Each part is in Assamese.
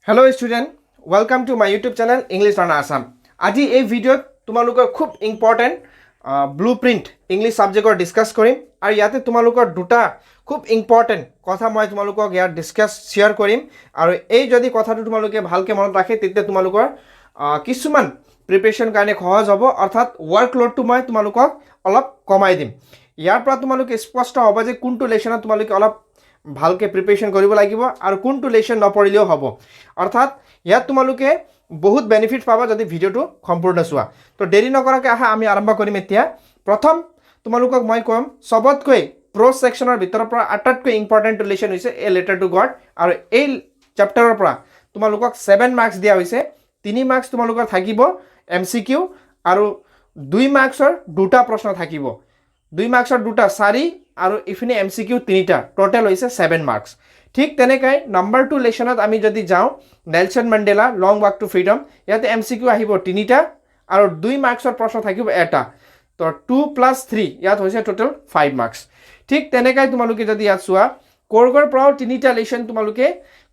Hello student, welcome to my YouTube channel English Learner Assam. আজি এই ভিডিওত তোমালোকৰ খুব ইম্পৰ্টেন্ট ব্লুপ্ৰিন্ট ইংলিশ সাবজেক্টৰ ডিসকাস কৰিম আৰু ইয়াতে তোমালোকৰ দুটা খুব ইম্পৰ্টেন্ট কথা মই তোমালোকক ইয়াত ডিসকাস শেয়াৰ কৰিম আৰু এই যদি কথাটো তোমালোকে ভালকে মনত ৰাখে তেতিয়া তোমালোকৰ কিছুমান প্ৰিপাৰেচন কাৰণে সহজ হ'ব অৰ্থাৎ ওয়াৰ্কলোডটো মই তোমালোকক অলপ কমাই দিম ইয়াৰ পৰা তোমালোকে স্পষ্ট হ'ব যে কোনটো লেসনত তোমালোকে অলপ ভালকে প্ৰিপাৰেচন কৰিব লাগিব আৰু কোনটো লেসন নপঢ়িলেও হ'ব অৰ্থাৎ ইয়াত তোমালোকে বহুত বেনিফিট পাবা যদি ভিডিওটো সম্পূৰ্ণ চোৱা তো দেৰি নকৰাকৈ আহা আমি আৰম্ভ কৰিম এতিয়া প্ৰথম তোমালোকক মই কম সবতকৈ প্ৰ সেকশনৰ ভিতৰৰ পৰা আটাইতকৈ ইম্পৰ্টেন্ট লেসন হৈছে এ লেটাৰ টু গড আৰু এই চেপ্টাৰৰ পৰা তোমালোকক 7 মাৰ্কস দিয়া হৈছে 3 মাৰ্কস তোমালোকৰ থাকিব এমসিকিউ আৰু 2 মাৰ্কসৰ দুটা প্ৰশ্ন থাকিব 2 মাৰ্কসৰ দুটা 4 আৰু ইফিনে এমসিকিউ 3টা টোটাল হৈছে 7 মাৰ্কস ঠিক তেনেকৈ নাম্বার 2 লেসনত আমি যদি যাও নেলসন মেন্ডেলা লং ওয়াক টু ফ্রিডম ইয়াতে এমসিকিউ আহিব 3টা আৰু 2 মাৰ্কসৰ প্ৰশ্ন থাকিব এটা তো 2 + 3 ইয়াত হৈছে টোটাল 5 মাৰ্কস ঠিক তেনেকৈ তোমালোকে যদি ইয়াত চোৱা কোৰ্গৰ পৰা 3টা লেসন তোমালোকে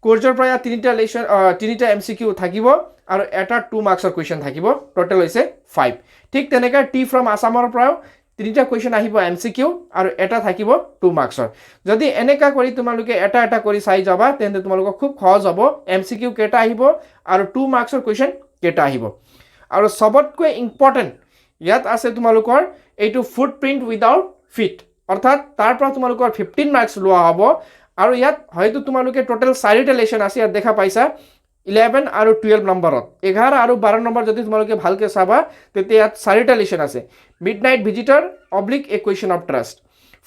কোৰ্জৰ পৰা 3টা লেসন 3টা এমসিকিউ থাকিব আৰু এটা 2 মাৰ্কসৰ কোৱেশ্চন থাকিব টোটাল হৈছে 5 ঠিক তেনেকৈ টি ফ্ৰম আসামৰ পৰা 3টা কোৱেশ্চন আহিব এমসিকিউ আৰু এটা থাকিব 2 মাৰ্কসৰ যদি এনেকা কৰি তোমালোকে এটা এটা কৰি চাই যাবা তেন্তে তোমালোক খুব সহজ হ'ব এমসিকিউ কেটা আহিব আৰু 2 মাৰ্কসৰ কোৱেশ্চন কেটা আহিব আৰু সবতকৈ ইম্পৰ্টেন্ট ইয়াত আছে তোমালোকৰ এইটো ফুটপ্ৰিন্ট উইদাউট ফিট অৰ্থাৎ তাৰ পৰা তোমালোকৰ 15 মাৰ্কস লোৱা হ'ব আৰু ইয়াত হয়তো তোমালোকে টোটাল 4টা লেসন আছে ইয়াত দেখা পাইছা 11 আৰু 12 নম্বৰত 11 আৰু 12 নম্বৰ যদি তোমালোকে ভালকে চাবা তেতিয়া ইয়াত 4টা লেসন আছে midnight visitor / a question of trust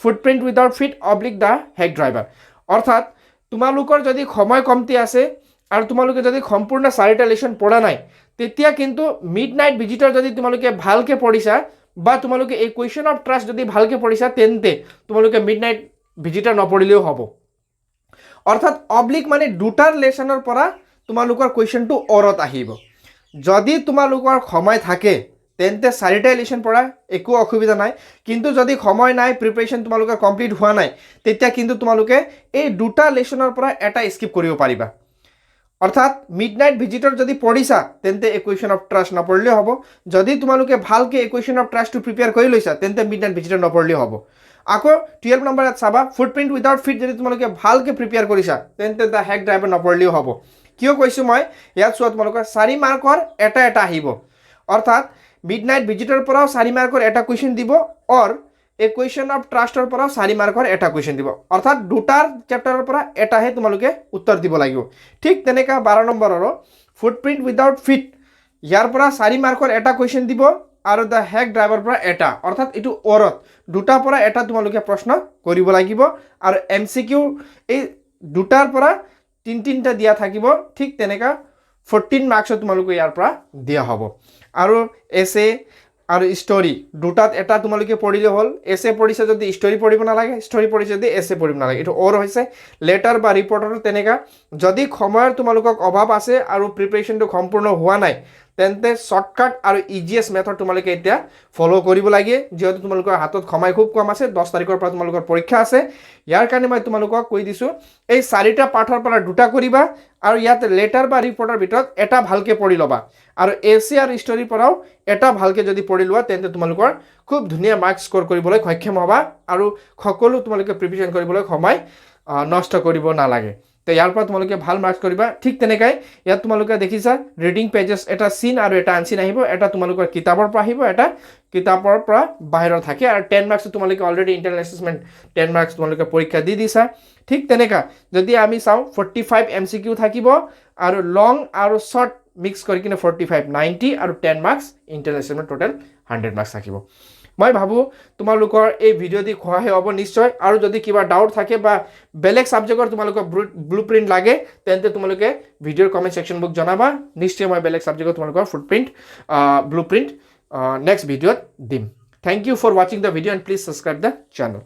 footprint without feet / the hack driver অৰ্থাৎ তোমালোকৰ যদি সময় কমতি আছে আৰু তোমালোকে যদি সম্পূৰ্ণ 4টা লেসন পঢ়া নাই তেতিয়া কিন্তু মিডনাইট ভিজিটৰ যদি তোমালোকে ভালকে পঢ়িছা বা তোমালোকে এই কোৱেশ্চন অফ ট্ৰাষ্ট যদি ভালকে পঢ়িছা তেন্তে তোমালোকে মিডনাইট ভিজিটৰ নপঢ়িলেও হ'ব অৰ্থাৎ / মানে দুটাৰ লেসনৰ পৰা তোমালোকৰ কোৱেশ্চনটো অৰত আহিব যদি তোমালোকৰ সময় থাকে তেন্তে 4টা লেসন পঢ়া একো অসুবিধা নাই কিন্তু যদি সময় নাই প্ৰিপাৰেচন তোমালোকৰ কমপ্লিট হোৱা নাই তেতিয়া কিন্তু তোমালোকে এই দুটা লেসনৰ পৰা এটা স্কিপ কৰিব পাৰিবা অৰ্থাৎ মিডনাইট ভিজিটৰ যদি পঢ়িছা তেন্তে ইকুৱেশ্যন অফ ট্ৰাষ্ট নপঢ়িলেও হ'ব যদি তোমালোকে ভালকে ইকুৱেশ্যন অফ ট্ৰাষ্টটো প্ৰিপেয়াৰ কৰি লৈছা তেন্তে মিডনাইট ভিজিটৰ নপঢ়িলেও হ'ব আকৌ 12 নম্বৰত চাবা ফুটপ্ৰিন্ট উইদাউট ফিট যদি তোমালোকে ভালকে প্ৰিপেয়াৰ কৰিছা তেন্তে দা হেক ড্ৰাইভাৰ নপঢ়িলেও হ'ব কিয় কৈছো মই ইয়াত চোৱা তোমালোকৰ 4 মাৰ্কৰ এটা এটা আহিব অৰ্থাৎ মিডনাইট ভিজিটৰ পৰা 4 মাৰ্কৰ এটা কোৱেশ্চন দিব অৰ ইকুৱেশ্যন অফ ট্ৰাষ্টৰ পৰা 4 মাৰ্কৰ এটা কোৱেশ্চন দিব অৰ্থাৎ দুটাৰ চেপ্টাৰৰ পৰা এটাহে তোমালোকে উত্তৰ দিব লাগিব ঠিক তেনেকা 12 নম্বৰৰ ফুটপ্ৰিন্ট উইদাউট ফিট ইয়াৰ পৰা 4 মাৰ্কৰ এটা কোৱেশ্চন দিব আৰু দা হেক ড্ৰাইভাৰ পৰা এটা অৰ্থাৎ এটো অৰত দুটা পৰা এটা তোমালোকে প্ৰশ্ন কৰিব লাগিব আৰু এমসিকিউ এই দুটাৰ পৰা 3টা দিয়া থাকিব ঠিক তেনেকা 14 মাৰ্কস তোমালোকে ইয়াৰ পৰা দিয়া হ'ব আৰু এসে আৰু স্টোৰি দুটাত এটা তোমালোকে পঢ়িলে হল এসে পঢ়িছে যদি স্টোৰি পঢ়িব নালাগে স্টোৰি পঢ়িছে যদি এসে পঢ়িব নালাগে এটো অৰ হৈছে লেটাৰ বা ৰিপৰ্টৰ তেনেকা যদি সময়ৰ তোমালোকক অভাৱ আছে আৰু প্ৰিপাৰেচনটো সম্পূৰ্ণ হোৱা নাই তেন্তে শৰ্টকাট আৰু ইজিএষ্ট মেথড তোমালোকে এতিয়া ফলো কৰিব লাগে যেহেতু তোমালোকৰ হাতত সময় খুব কম আছে 10 তাৰিখৰ পৰা তোমালোকৰ পৰীক্ষা আছে ইয়াৰ কাৰণে মই তোমালোকক কৈ দিছো এই 4টা পাঠৰ পৰা দুটা কৰিবা আৰু ইয়াত লেটাৰ বা ৰিপৰ্টৰ ভিতৰত এটা ভালকে পঢ়ি লবা আৰু এসে আৰু স্টোৰি পৰাও এটা ভালকে যদি পঢ়ি লোৱা তেন্তে তোমালোকৰ খুব ধুনীয়া মাৰ্কস স্কোৰ কৰিবলৈ সক্ষম হ'বা আৰু সকলো তোমালোকে প্ৰিপাৰেচন কৰিবলৈ সময় নষ্ট কৰিব নালাগে তো ইয়াৰ পৰা তোমালোকে ভাল মাৰ্কস কৰিবা ঠিক তেনেকৈ ইয়াত তোমালোকে দেখিছা ৰিডিং পেজেছ এটা সিন আৰু এটা আনসিন আহিব এটা তোমালোকৰ কিতাপৰ পৰা আহিব এটা কিতাপৰ পৰা বাহিৰৰ থাকে আৰু 10 মাৰ্কস তোমালোকে অলৰেডি ইন্টাৰনেল এছেছমেন্ট 10 মাৰ্কস তোমালোকে পৰীক্ষা দি দিছা ঠিক তেনেকা যদি আমি চাও 45 এমসিকিউ থাকিব আৰু লং আৰু শৰ্ট মিক্স কৰি কিনে 45 90 আৰু 10 marks internal assessment total 100 marks থাকিব মই ভাবো তোমালোকৰ এই ভিডিও দি সহায় হ'ব নিশ্চয় আৰু যদি কিবা ডাউট থাকে বা বেলেগ সাবজেক্টৰ তোমালোকৰ ব্লুপ্ৰিন্ট লাগে তেন্তে তোমালোকে ভিডিওৰ কমেন্ট সেকশন বুক জনাবা নিশ্চয় মই বেলেগ সাবজেক্টৰ তোমালোকৰ ফুটপ্ৰিন্ট ব্লুপ্ৰিন্ট নেক্সট ভিডিওত দিম thank you for watching the video and please subscribe the channel